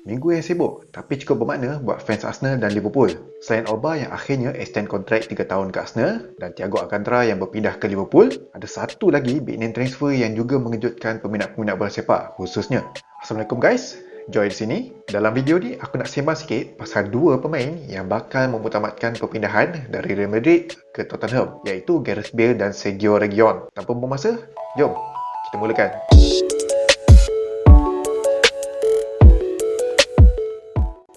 Minggu yang sibuk tapi cukup bermakna buat fans Arsenal dan Liverpool. Selain Alba yang akhirnya extend kontrak 3 tahun ke Arsenal dan Thiago Alcantara yang berpindah ke Liverpool, ada satu lagi big name transfer yang juga mengejutkan peminat-peminat bola sepak khususnya. Assalamualaikum guys, Joy di sini. Dalam video ni aku nak sembang sikit pasal dua pemain yang bakal memutamatkan perpindahan dari Real Madrid ke Tottenham, iaitu Gareth Bale dan Sergio Reguilon. Tanpa buang masa, jom kita mulakan.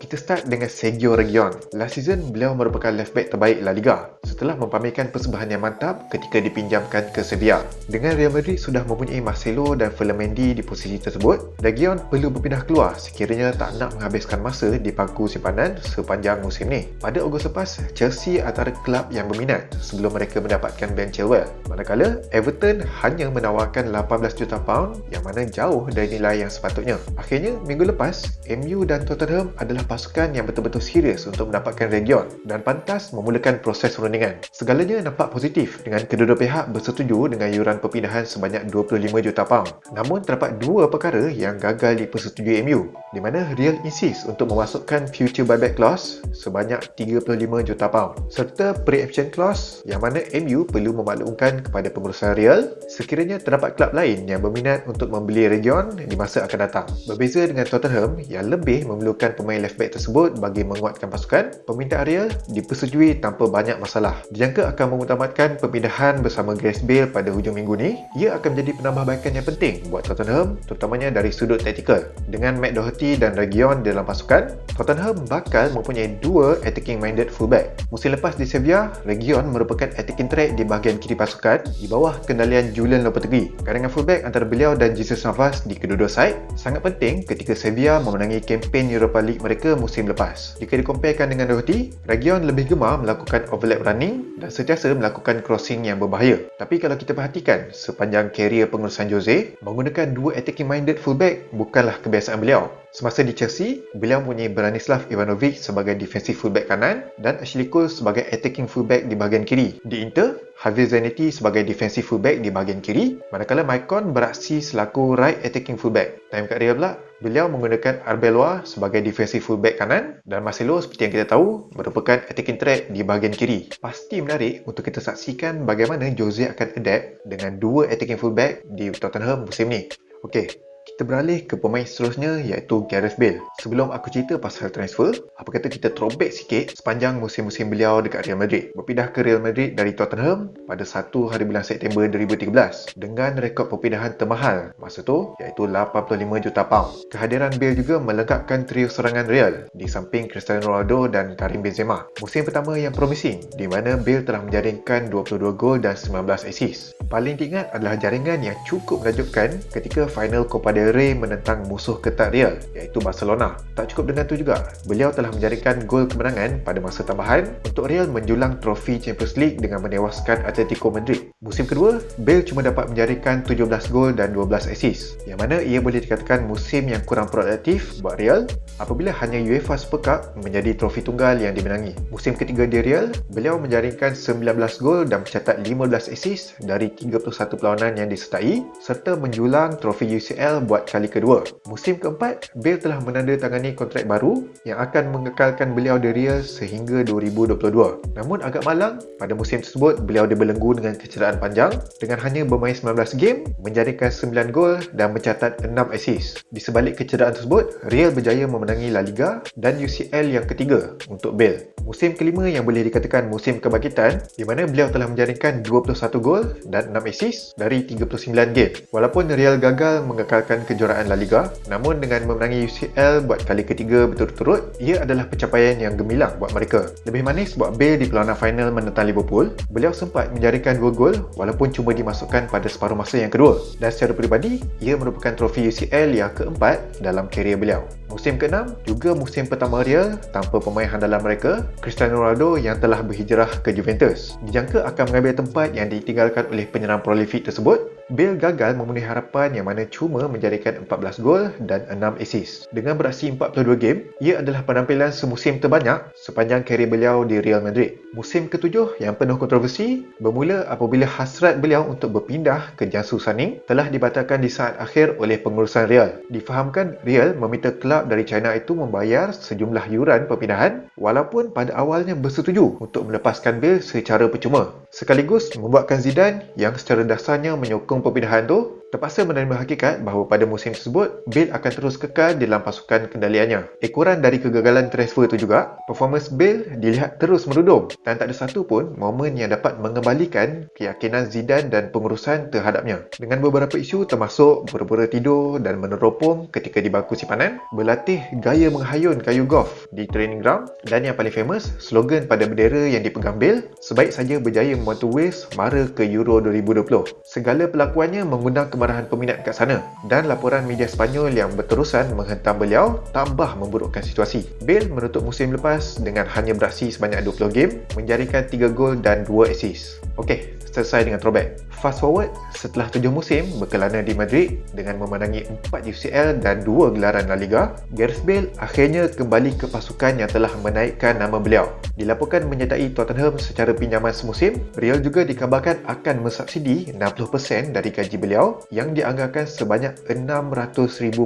Kita start dengan Sergio Reguilon. Last season, beliau merupakan left back terbaik La Liga setelah mempamerkan persembahan yang mantap ketika dipinjamkan ke Sevilla. Dengan Real Madrid sudah mempunyai Marcelo dan Ferland Mendy di posisi tersebut, Reguilon perlu berpindah keluar sekiranya tak nak menghabiskan masa di pangku simpanan sepanjang musim ni. Pada Ogos lepas, Chelsea antara kelab yang berminat sebelum mereka mendapatkan Ben Chilwell. Manakala, Everton hanya menawarkan 18 juta pound yang mana jauh dari nilai yang sepatutnya. Akhirnya, minggu lepas, MU dan Tottenham adalah pasukan yang betul-betul serius untuk mendapatkan Reguilon dan pantas memulakan proses perundingan. Segalanya nampak positif dengan kedua-dua pihak bersetuju dengan yuran perpindahan sebanyak 25 juta pound. Namun terdapat dua perkara yang gagal dipersetujui MU, di mana Real insist untuk memasukkan future buyback clause sebanyak 35 juta pound serta preemption clause yang mana MU perlu memaklumkan kepada pengurusan Real sekiranya terdapat kelab lain yang berminat untuk membeli Reguilon di masa akan datang. Berbeza dengan Tottenham yang lebih memerlukan pemain left back tersebut bagi menguatkan pasukan, permintaan Real dipersetujui tanpa banyak masalah. Dijangka akan mengutamatkan perpindahan bersama Gareth Bale pada hujung minggu ni. Ia akan menjadi penambahbaikan yang penting buat Tottenham, terutamanya dari sudut taktikal. Dengan Matt Doherty dan Reguilon dalam pasukan, Tottenham bakal mempunyai dua attacking-minded fullback. Musim lepas di Sevilla, Reguilon merupakan attacking threat di bahagian kiri pasukan di bawah kendalian Julian Lopetegui. Gandengan fullback antara beliau dan Jesus Navas di kedua-dua side sangat penting ketika Sevilla memenangi kempen Europa League mereka musim lepas. Jika dikomparekan dengan Doherty, Reguilon lebih gemar melakukan overlap running dan sentiasa melakukan crossing yang berbahaya. Tapi kalau kita perhatikan sepanjang karier pengurusan Jose, menggunakan dua attacking-minded fullback bukanlah kebiasaan beliau. Semasa di Chelsea, beliau mempunyai Branislav Ivanovic sebagai defensive fullback kanan dan Ashley Cole sebagai attacking fullback di bahagian kiri. Di Inter, Javier Zanetti sebagai defensive fullback di bahagian kiri, manakala Maicon beraksi selaku right attacking fullback. Time kat Real pula, beliau menggunakan Arbeloa sebagai defensive fullback kanan dan Marcelo seperti yang kita tahu merupakan attacking threat di bahagian kiri. Pasti menarik untuk kita saksikan bagaimana Jose akan adapt dengan dua attacking fullback di Tottenham musim ni. Okey, kita beralih ke pemain seterusnya iaitu Gareth Bale. Sebelum aku cerita pasal transfer, apa kata kita throwback sikit sepanjang musim-musim beliau dekat Real Madrid. Berpindah ke Real Madrid dari Tottenham pada 1 hari bulan September 2013 dengan rekod perpindahan termahal masa tu iaitu 85 juta pound. Kehadiran Bale juga melengkapkan trio serangan Real di samping Cristiano Ronaldo dan Karim Benzema. Musim pertama yang promising di mana Bale telah menjaringkan 22 gol dan 19 assist. Paling diingat adalah jaringan yang cukup menakjubkan ketika final Copa del Rey menentang musuh ketat Real iaitu Barcelona. Tak cukup dengan itu juga, beliau telah menjaringkan gol kemenangan pada masa tambahan untuk Real menjulang trofi Champions League dengan menewaskan Atletico Madrid. Musim kedua, Bale cuma dapat menjaringkan 17 gol dan 12 assist, yang mana ia boleh dikatakan musim yang kurang produktif buat Real apabila hanya UEFA Super Cup menjadi trofi tunggal yang dimenangi. Musim ketiga di Real, beliau menjaringkan 19 gol dan mencatat 15 assist dari 31 perlawanan yang disertai serta menjulang trofi UCL buat kali kedua. Musim keempat, Bale telah menandatangani kontrak baru yang akan mengekalkan beliau di Real sehingga 2022. Namun agak malang, pada musim tersebut beliau dibelenggu dengan kecederaan panjang dengan hanya bermain 19 game, menjaringkan 9 gol dan mencatat 6 assist. Di sebalik kecederaan tersebut, Real berjaya memenangi La Liga dan UCL yang ketiga untuk Bale. Musim kelima yang boleh dikatakan musim kebangkitan di mana beliau telah menjaringkan 21 gol dan 6 assist dari 39 game. Walaupun Real gagal mengekalkan kejuaraan La Liga, namun dengan memenangi UCL buat kali ketiga berturut-turut, ia adalah pencapaian yang gemilang buat mereka. Lebih manis buat Bale di perlawanan final menentang Liverpool, beliau sempat menjaringkan 2 gol walaupun cuma dimasukkan pada separuh masa yang kedua. Dan secara peribadi, ia merupakan trofi UCL yang keempat dalam karier beliau. Musim ke-6 juga musim pertama Real tanpa pemain handalan mereka, Cristiano Ronaldo yang telah berhijrah ke Juventus. Dijangka akan mengambil tempat yang ditinggalkan oleh penyerang prolific tersebut Bale gagal memenuhi harapan yang mana cuma menjadikan 14 gol dan 6 assist. Dengan beraksi 42 game, ia adalah penampilan semusim terbanyak sepanjang karier beliau di Real Madrid. Musim ke-7 yang penuh kontroversi bermula apabila hasrat beliau untuk berpindah ke Jiangsu Suning telah dibatalkan di saat akhir oleh pengurusan Real. Difahamkan Real meminta kelab dari China itu membayar sejumlah yuran perpindahan walaupun pada awalnya bersetuju untuk melepaskan Bale secara percuma. Sekaligus membuatkan Zidane yang secara dasarnya menyokong perpindahan itu terpaksa menerima hakikat bahawa pada musim tersebut Bale akan terus kekal dalam pasukan kendaliannya. Ekoran dari kegagalan transfer itu juga, performance Bale dilihat terus merudum dan tak ada satu pun momen yang dapat mengembalikan keyakinan Zidane dan pengurusan terhadapnya. Dengan beberapa isu termasuk pura-pura tidur dan meneropong ketika di bangku simpanan, berlatih gaya menghayun kayu golf di training ground dan yang paling famous, slogan pada bendera yang dipegang Bale, sebaik saja berjaya membantu Wales mara ke Euro 2020. Segala pelakuannya mengundang kemarahan peminat kat sana dan laporan media Sepanyol yang berterusan menghentam beliau tambah memburukkan situasi. Bale menutup musim lepas dengan hanya beraksi sebanyak 20 game, menjadikan 3 gol dan 2 assist. Okey, selesai dengan throwback. Fast forward, setelah 7 musim berkelana di Madrid dengan memenangi 4 UCL dan 2 gelaran La Liga, Gareth Bale akhirnya kembali ke pasukan yang telah menaikkan nama beliau. Dilaporkan menyertai Tottenham secara pinjaman semusim, Real juga dikabarkan akan mensubsidi 60% dari gaji beliau yang dianggarkan sebanyak £600,000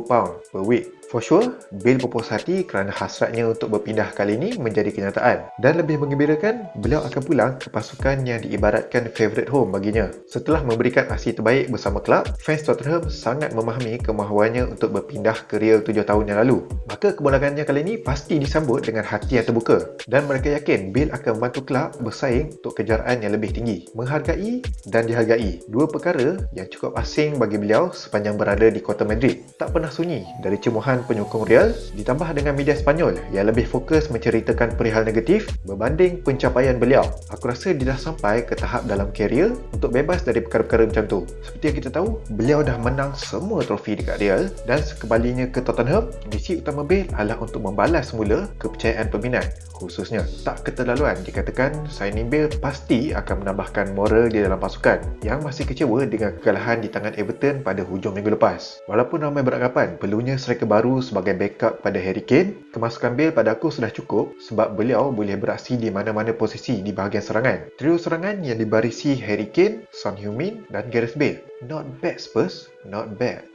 per week. For sure, Bale berpuas hati kerana hasratnya untuk berpindah kali ini menjadi kenyataan. Dan lebih menggembirakan, beliau akan pulang ke pasukan yang diibaratkan favourite home baginya. Setelah memberikan aksi terbaik bersama kelab, fans Tottenham sangat memahami kemahuannya untuk berpindah ke Real 7 tahun yang lalu. Maka kemudahannya kali ini pasti disambut dengan hati yang terbuka. Dan mereka yakin Bale akan membantu kelab bersaing untuk kejaraan yang lebih tinggi. Menghargai dan dihargai, dua perkara yang cukup asing bagi beliau sepanjang berada di kota Madrid. Tak pernah sunyi dari cemohan penyokong Real, ditambah dengan media Sepanyol yang lebih fokus menceritakan perihal negatif berbanding pencapaian beliau. Aku rasa dia dah sampai ke tahap dalam karier untuk bebas dari perkara-perkara macam tu. Seperti yang kita tahu, beliau dah menang semua trofi dekat Real dan sekembalinya ke Tottenham, misi utama Bale adalah untuk membalas semula kepercayaan peminat. Khususnya, tak keterlaluan dikatakan signing Bale pasti akan menambahkan moral di dalam pasukan yang masih kecewa dengan kekalahan di tangan Everton pada hujung minggu lepas. Walaupun ramai beranggapan perlunya striker baru sebagai backup pada Harry Kane, kemasukan Bale pada aku sudah cukup sebab beliau boleh beraksi di mana-mana posisi di bahagian serangan. Trio serangan yang dibarisi Harry Kane, Son Heung-min dan Gareth Bale. Not bad Spurs, not bad.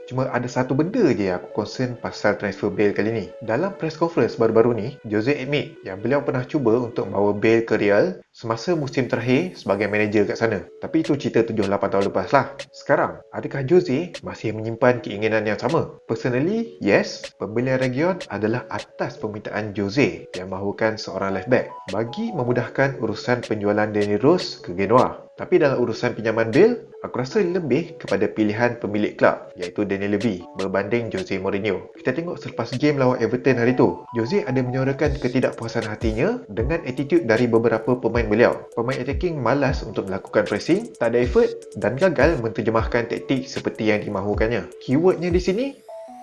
Cuma ada satu benda je yang aku concern pasal transfer Bale kali ni. Dalam press conference baru-baru ni, Jose admit yang beliau pernah cuba untuk membawa Bale ke Real semasa musim terakhir sebagai manager kat sana. Tapi itu cerita 7-8 tahun lepas lah. Sekarang, adakah Jose masih menyimpan keinginan yang sama? Personally, yes, pembelian Region adalah atas permintaan Jose yang mahukan seorang left back bagi memudahkan urusan penjualan Danny Rose ke Genoa. Tapi dalam urusan pinjaman Bale, aku rasa lebih kepada pilihan pemilik kelab iaitu Daniel Levy berbanding Jose Mourinho. Kita tengok selepas game lawan Everton hari tu, Jose ada menyuarakan ketidakpuasan hatinya dengan attitude dari beberapa pemain beliau. Pemain attacking malas untuk melakukan pressing, tak ada effort dan gagal menterjemahkan taktik seperti yang dimahukannya. Keywordnya di sini,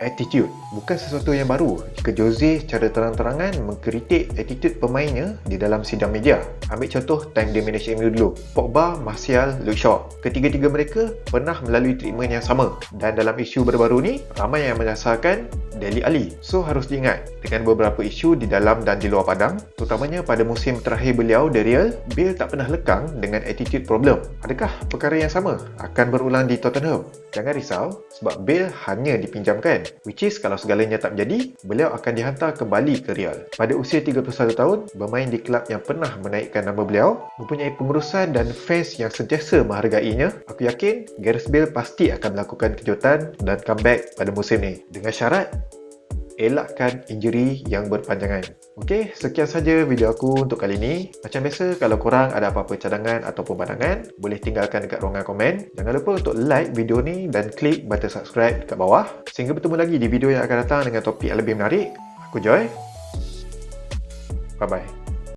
attitude. Bukan sesuatu yang baru jika Jose secara terang-terangan mengkritik attitude pemainnya di dalam sidang media. Ambil contoh time dia manage MU dulu. Pogba, Martial, Luke Shaw. Ketiga-tiga mereka pernah melalui treatment yang sama. Dan dalam isu baru-baru ni, ramai yang menyasarkan Dele Alli. So harus diingat, dengan beberapa isu di dalam dan di luar padang, terutamanya pada musim terakhir beliau di Real, Bale tak pernah lekang dengan attitude problem. Adakah perkara yang sama akan berulang di Tottenham? Jangan risau, sebab Bale hanya dipinjamkan. Which is kalau segalanya tak menjadi, beliau akan dihantar kembali ke Real. Pada usia 31 tahun, bermain di kelab yang pernah menaikkan nama beliau, mempunyai pengurusan dan fans yang sentiasa menghargainya, aku yakin Gareth Bale pasti akan melakukan kejutan dan comeback pada musim ni. Dengan syarat, elakkan injury yang berpanjangan. Okey, sekian saja video aku untuk kali ini. Macam biasa, kalau korang ada apa-apa cadangan ataupun pandangan, boleh tinggalkan dekat ruangan komen. Jangan lupa untuk like video ni dan klik button subscribe dekat bawah. Sehingga bertemu lagi di video yang akan datang dengan topik yang lebih menarik. Aku Joy. Bye-bye.